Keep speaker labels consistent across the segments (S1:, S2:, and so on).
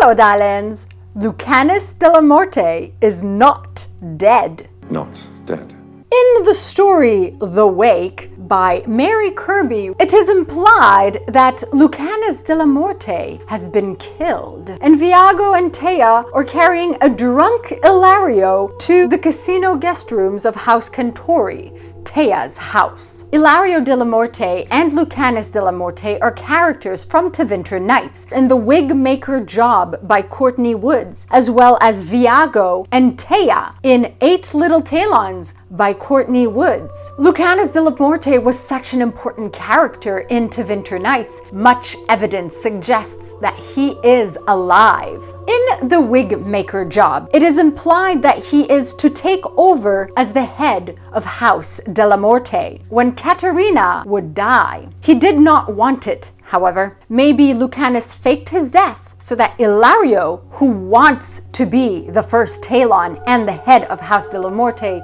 S1: Hello, darlings! Lucanis Dellamorte is not dead.
S2: Not dead.
S1: In the story The Wake by Mary Kirby, it is implied that Lucanis Dellamorte has been killed, and Viago and Thea are carrying a drunk Ilario to the casino guest rooms of House Cantori, Thea's house. Ilario Dellamorte and Lucanis Dellamorte are characters from Tevinter Nights in The Wig Maker Job by Courtney Woods, as well as Viago and Thea in 8 Little Talons by Courtney Woods. Lucanis Dellamorte was such an important character in Tevinter Nights, much evidence suggests that he is alive. In The Wig Maker Job, it is implied that he is to take over as the head of House Dellamorte when Caterina would die. He did not want it, however. Maybe Lucanis faked his death so that Ilario, who wants to be the first Talon and the head of House Dellamorte,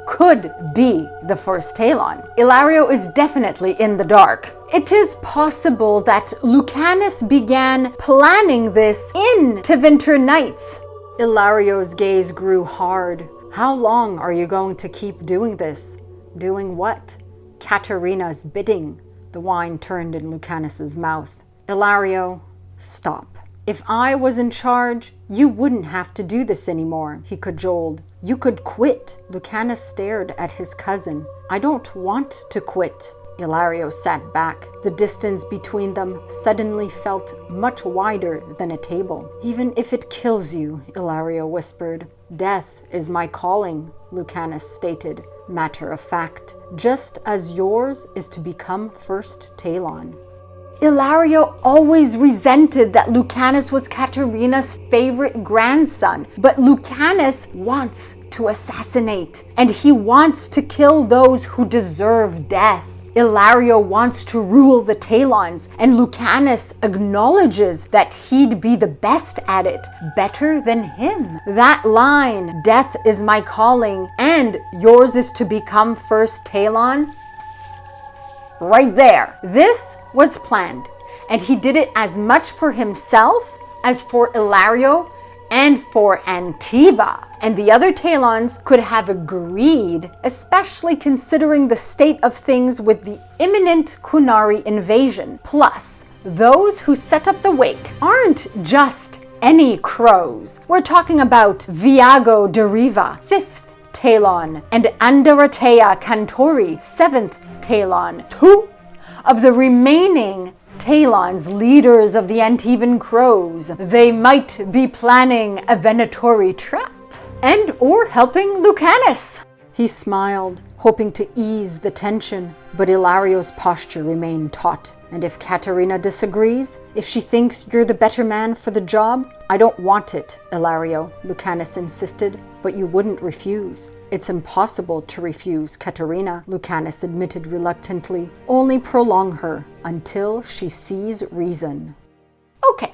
S1: could be the first Talon. Ilario is definitely in the dark. It is possible that Lucanis began planning this in Tevinter Nights. Ilario's gaze grew hard. How long are you going to keep doing this? Doing what? Caterina's bidding. The wine turned in Lucanis's mouth. Ilario, stop. If I was in charge, you wouldn't have to do this anymore, he cajoled. You could quit. Lucanis stared at his cousin. I don't want to quit. Ilario sat back. The distance between them suddenly felt much wider than a table. Even if it kills you, Ilario whispered. Death is my calling, Lucanis stated, matter of fact, just as yours is to become first Talon. Ilario always resented that Lucanis was Caterina's favorite grandson, but Lucanis wants to assassinate, and he wants to kill those who deserve death. Ilario wants to rule the Talons, and Lucanis acknowledges that he'd be the best at it, better than him. That line, death is my calling, and yours is to become first Talon, right there. This was planned, and he did it as much for himself as for Ilario and for Antiva. And the other Talons could have agreed, especially considering the state of things with the imminent Qunari invasion. Plus, those who set up the wake aren't just any crows. We're talking about Viago de Riva, 5th Talon, and Andaratea Cantori, 7th Talon. 2 of the remaining Talons, leaders of the Antivan crows. They might be planning a Venatori trap and or helping Lucanis. He smiled, hoping to ease the tension, but Ilario's posture remained taut. And if Caterina disagrees, if she thinks you're the better man for the job, I don't want it, Ilario, Lucanis insisted, but you wouldn't refuse. It's impossible to refuse Caterina, Lucanis admitted reluctantly. Only prolong her until she sees reason. Okay.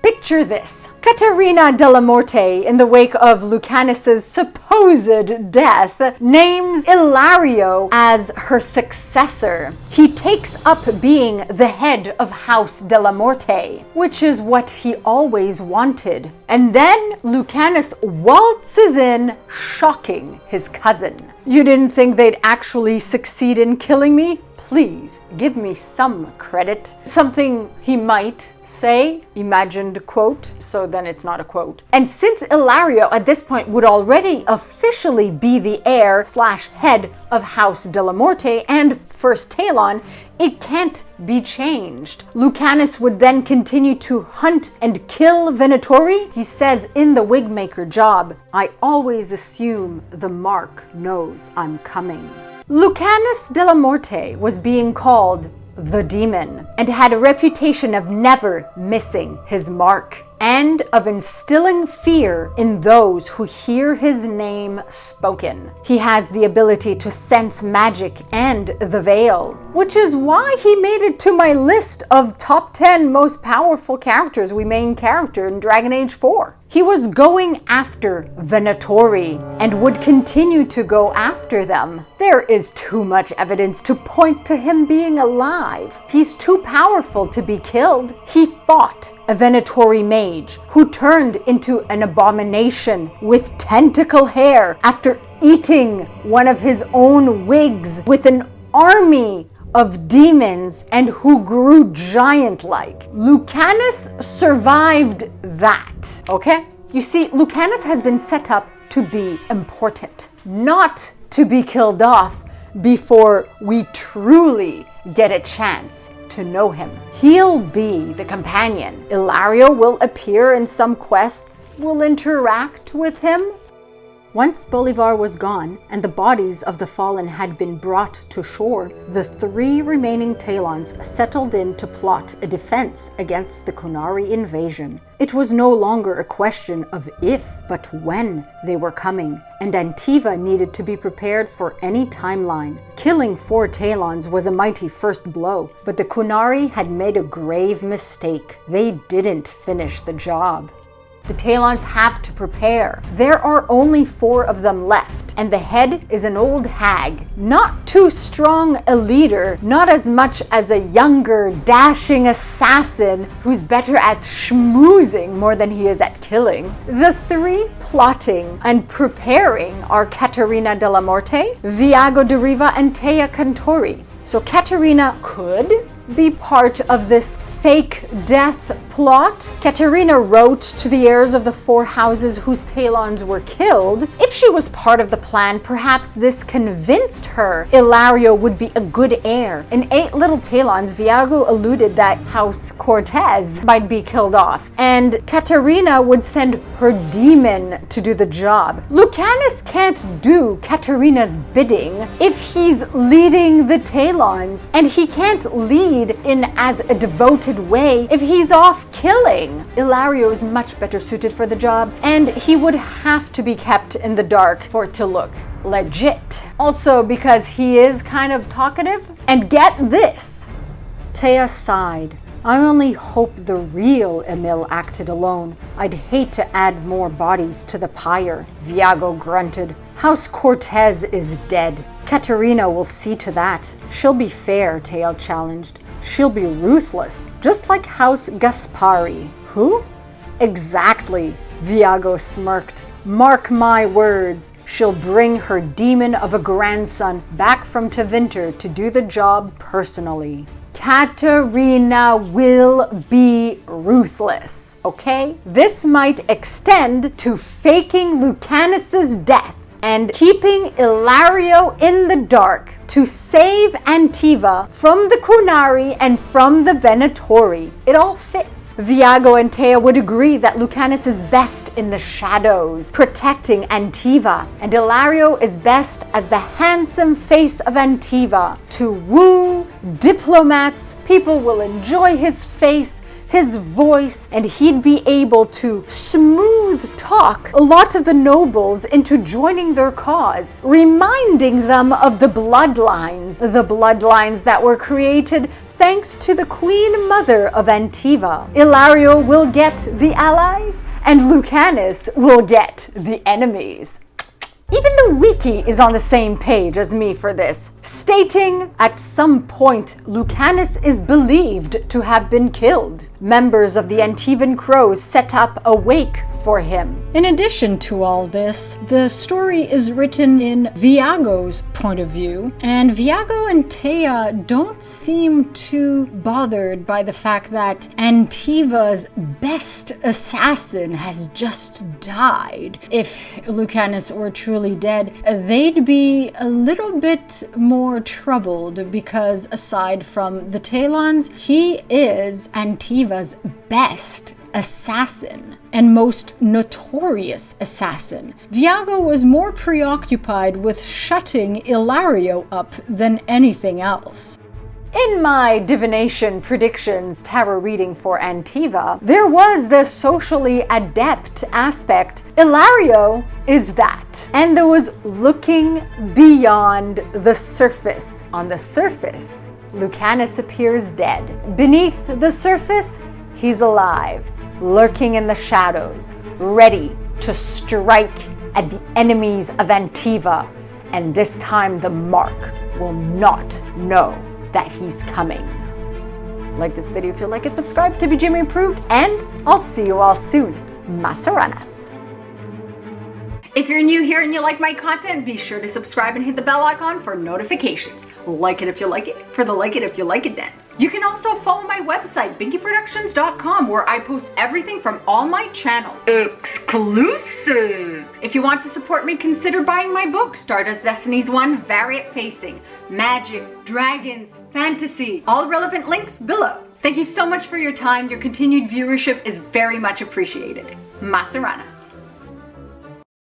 S1: Picture this. Caterina Dellamorte, in the wake of Lucanis's supposed death, names Ilario as her successor. He takes up being the head of House Dellamorte, which is what he always wanted. And then Lucanis waltzes in, shocking his cousin. You didn't think they'd actually succeed in killing me? Please give me some credit. Something he might say, imagined quote, so then it's not a quote. And since Ilario at this point would already officially be the heir/head of House Dellamorte and first Talon, it can't be changed. Lucanis would then continue to hunt and kill Venatori. He says in The Wigmaker Job, I always assume the mark knows I'm coming. Lucanis Dellamorte was being called the Demon and had a reputation of never missing his mark and of instilling fear in those who hear his name spoken. He has the ability to sense magic and the veil, which is why he made it to my list of top 10 most powerful characters we main character in Dragon Age 4. He was going after Venatori and would continue to go after them. There is too much evidence to point to him being alive. He's too powerful to be killed. He fought a Venatori mage who turned into an abomination with tentacle hair after eating one of his own wigs with an army of demons and who grew giant-like. Lucanis survived that, okay? You see, Lucanis has been set up to be important, not to be killed off before we truly get a chance to know him. He'll be the companion. Ilario will appear in some quests, will interact with him. Once Bolivar was gone and the bodies of the fallen had been brought to shore, the 3 remaining Talons settled in to plot a defense against the Qunari invasion. It was no longer a question of if, but when they were coming, and Antiva needed to be prepared for any timeline. Killing 4 Talons was a mighty first blow, but the Qunari had made a grave mistake. They didn't finish the job. The Talons have to prepare. There are only 4 of them left, and the head is an old hag. Not too strong a leader, not as much as a younger, dashing assassin who's better at schmoozing more than he is at killing. The 3 plotting and preparing are Caterina Dellamorte, Viago de Riva, and Tea Cantori. So Caterina could be part of this fake death plot. Caterina wrote to the heirs of the 4 houses whose Talons were killed. If she was part of the plan, perhaps this convinced her Ilario would be a good heir. In 8 Little Talons, Viago alluded that House Cortez might be killed off, and Caterina would send her demon to do the job. Lucanis can't do Caterina's bidding if he's leading the Talons, and he can't lead in as a devoted way if he's off killing. Ilario is much better suited for the job, and he would have to be kept in the dark for it to look legit. Also because he is kind of talkative. And get this, Tea sighed. I only hope the real Emil acted alone. I'd hate to add more bodies to the pyre. Viago grunted. House Cortez is dead. Caterina will see to that. She'll be fair, Tea challenged. She'll be ruthless, just like House Gaspari. Who? Exactly, Viago smirked. Mark my words, she'll bring her demon of a grandson back from Tevinter to do the job personally. Caterina will be ruthless, okay? This might extend to faking Lucanis's death and keeping Ilario in the dark to save Antiva from the Qunari and from the Venatori. It all fits. Viago and Tea would agree that Lucanis is best in the shadows, protecting Antiva, and Ilario is best as the handsome face of Antiva. To woo diplomats, people will enjoy his face, his voice, and he'd be able to smooth talk a lot of the nobles into joining their cause, reminding them of the bloodlines that were created thanks to the Queen Mother of Antiva. Ilario will get the allies, and Lucanis will get the enemies. Even the wiki is on the same page as me for this, stating at some point Lucanis is believed to have been killed. Members of the Antivan Crows set up a wake for him. In addition to all this, the story is written in Viago's point of view, and Viago and Tea don't seem too bothered by the fact that Antiva's best assassin has just died. If Lucanis were truly dead, they'd be a little bit more troubled because aside from the Talons, he is Antiva's best assassin and most notorious assassin. Viago was more preoccupied with shutting Ilario up than anything else. In my divination predictions tarot reading for Antiva, there was the socially adept aspect. Ilario is that. And there was looking beyond the surface. On the surface, Lucanis appears dead. Beneath the surface, he's alive. lurking in the shadows, ready to strike at the enemies of Antiva. And this time the Mark will not know that he's coming. Like this video if you like it, subscribe to be Jimmy approved, and I'll see you all soon. Masaranas. If you're new here and you like my content, be sure to subscribe and hit the bell icon for notifications. Like it if you like it, for the like it if you like it dance. You can also follow my website, binkyproductions.com, where I post everything from all my channels. Exclusive! If you want to support me, consider buying my book, Stardust Destinies 1, Variant Facing, Magic, Dragons, Fantasy. All relevant links below. Thank you so much for your time. Your continued viewership is very much appreciated. Masaranas.